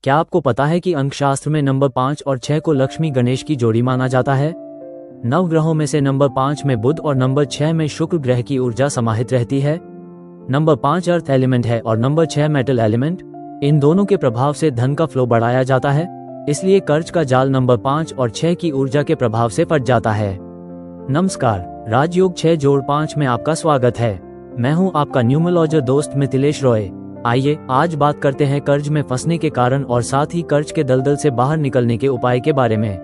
क्या आपको पता है कि अंकशास्त्र में नंबर 5 और 6 को लक्ष्मी गणेश की जोड़ी माना जाता है? नवग्रहों में से नंबर 5 में बुध और नंबर 6 में शुक्र ग्रह की ऊर्जा समाहित रहती है। नंबर 5 अर्थ एलिमेंट है और नंबर 6 मेटल एलिमेंट। इन दोनों के प्रभाव से धन का फ्लो बढ़ाया जाता है, इसलिए कर्ज का जाल नंबर 5 और 6 की ऊर्जा के प्रभाव से फट जाता है। नमस्कार, राजयोग 6-5 में आपका स्वागत है। मैं हूं आपका न्यूमरोलॉजर दोस्त मिथिलेश रॉय। आइए आज बात करते हैं कर्ज में फंसने के कारण और साथ ही कर्ज के दलदल से बाहर निकलने के उपाय के बारे में।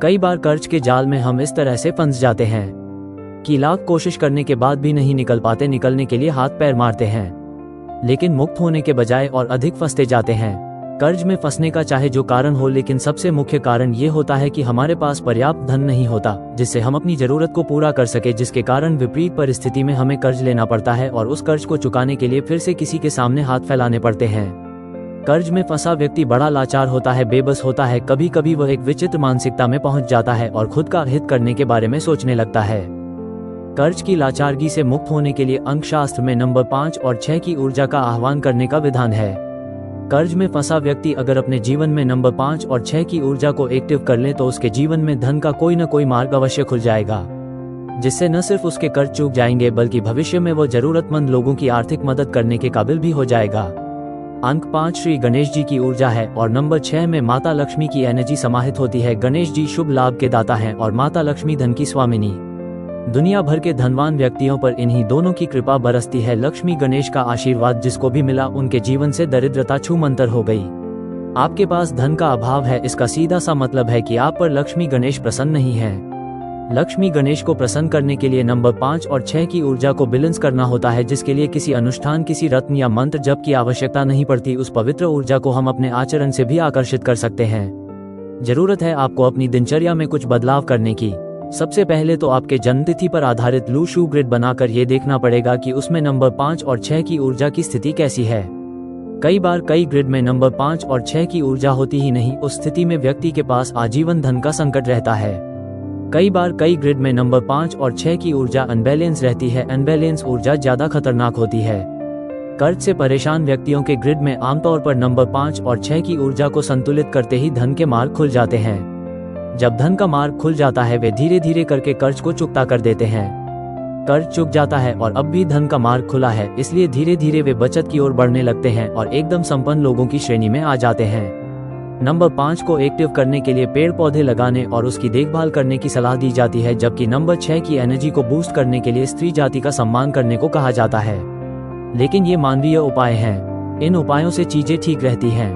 कई बार कर्ज के जाल में हम इस तरह से फंस जाते हैं कि लाख कोशिश करने के बाद भी नहीं निकल पाते। निकलने के लिए हाथ पैर मारते हैं, लेकिन मुक्त होने के बजाय और अधिक फंसते जाते हैं। कर्ज में फंसने का चाहे जो कारण हो, लेकिन सबसे मुख्य कारण ये होता है कि हमारे पास पर्याप्त धन नहीं होता जिससे हम अपनी जरूरत को पूरा कर सके, जिसके कारण विपरीत परिस्थिति में हमें कर्ज लेना पड़ता है और उस कर्ज को चुकाने के लिए फिर से किसी के सामने हाथ फैलाने पड़ते हैं। कर्ज में फंसा व्यक्ति बड़ा लाचार होता है, बेबस होता है। कभी कभी वह एक विचित्र मानसिकता में पहुंच जाता है और खुद का हित करने के बारे में सोचने लगता है। कर्ज की लाचारगी से मुक्त होने के लिए अंकशास्त्र में नंबर 5 और 6 की ऊर्जा का आह्वान करने का विधान है। कर्ज में फंसा व्यक्ति अगर अपने जीवन में नंबर 5 और 6 की ऊर्जा को एक्टिव कर ले तो उसके जीवन में धन का कोई न कोई मार्ग अवश्य खुल जाएगा, जिससे न सिर्फ उसके कर्ज चूक जाएंगे बल्कि भविष्य में वो जरूरतमंद लोगों की आर्थिक मदद करने के काबिल भी हो जाएगा। अंक 5 श्री गणेश जी की ऊर्जा है और नंबर 6 में माता लक्ष्मी की एनर्जी समाहित होती है। गणेश जी शुभ लाभ के दाता हैं और माता लक्ष्मी धन की स्वामिनी। दुनिया भर के धनवान व्यक्तियों पर इन्हीं दोनों की कृपा बरसती है। लक्ष्मी गणेश का आशीर्वाद जिसको भी मिला उनके जीवन से दरिद्रता छूमंतर हो गई। आपके पास धन का अभाव है, इसका सीधा सा मतलब है कि आप पर लक्ष्मी गणेश प्रसन्न नहीं है। लक्ष्मी गणेश को प्रसन्न करने के लिए नंबर 5 और 6 की ऊर्जा को बैलेंस करना होता है, जिसके लिए किसी अनुष्ठान, किसी रत्न या मंत्र जप की आवश्यकता नहीं पड़ती। उस पवित्र ऊर्जा को हम अपने आचरण से भी आकर्षित कर सकते हैं। जरूरत है आपको अपनी दिनचर्या में कुछ बदलाव करने की। सबसे पहले तो आपके जन्मतिथि पर आधारित लू शू ग्रिड बनाकर ये देखना पड़ेगा कि उसमें नंबर 5 और 6 की ऊर्जा की स्थिति कैसी है। कई बार कई ग्रिड में नंबर 5 और 6 की ऊर्जा होती ही नहीं, उस स्थिति में व्यक्ति के पास आजीवन धन का संकट रहता है। कई बार कई ग्रिड में नंबर 5 और 6 की ऊर्जा अनबैलेंस रहती है। अनबैलेंस ऊर्जा ज्यादा खतरनाक होती है। कर्ज से परेशान व्यक्तियों के ग्रिड में आमतौर पर नंबर 5 और 6 की ऊर्जा को संतुलित करते ही धन के मार्ग खुल जाते हैं। जब धन का मार्ग खुल जाता है वे धीरे धीरे करके कर्ज को चुकता कर देते हैं। कर्ज चुक जाता है और अब भी धन का मार्ग खुला है, इसलिए धीरे धीरे वे बचत की ओर बढ़ने लगते हैं और एकदम संपन्न लोगों की श्रेणी में आ जाते हैं। नंबर 5 को एक्टिव करने के लिए पेड़ पौधे लगाने और उसकी देखभाल करने की सलाह दी जाती है, जबकि नंबर 6 की एनर्जी को बूस्ट करने के लिए स्त्री जाति का सम्मान करने को कहा जाता है। लेकिन ये मानवीय उपाय हैं, इन उपायों से चीजें ठीक रहती हैं।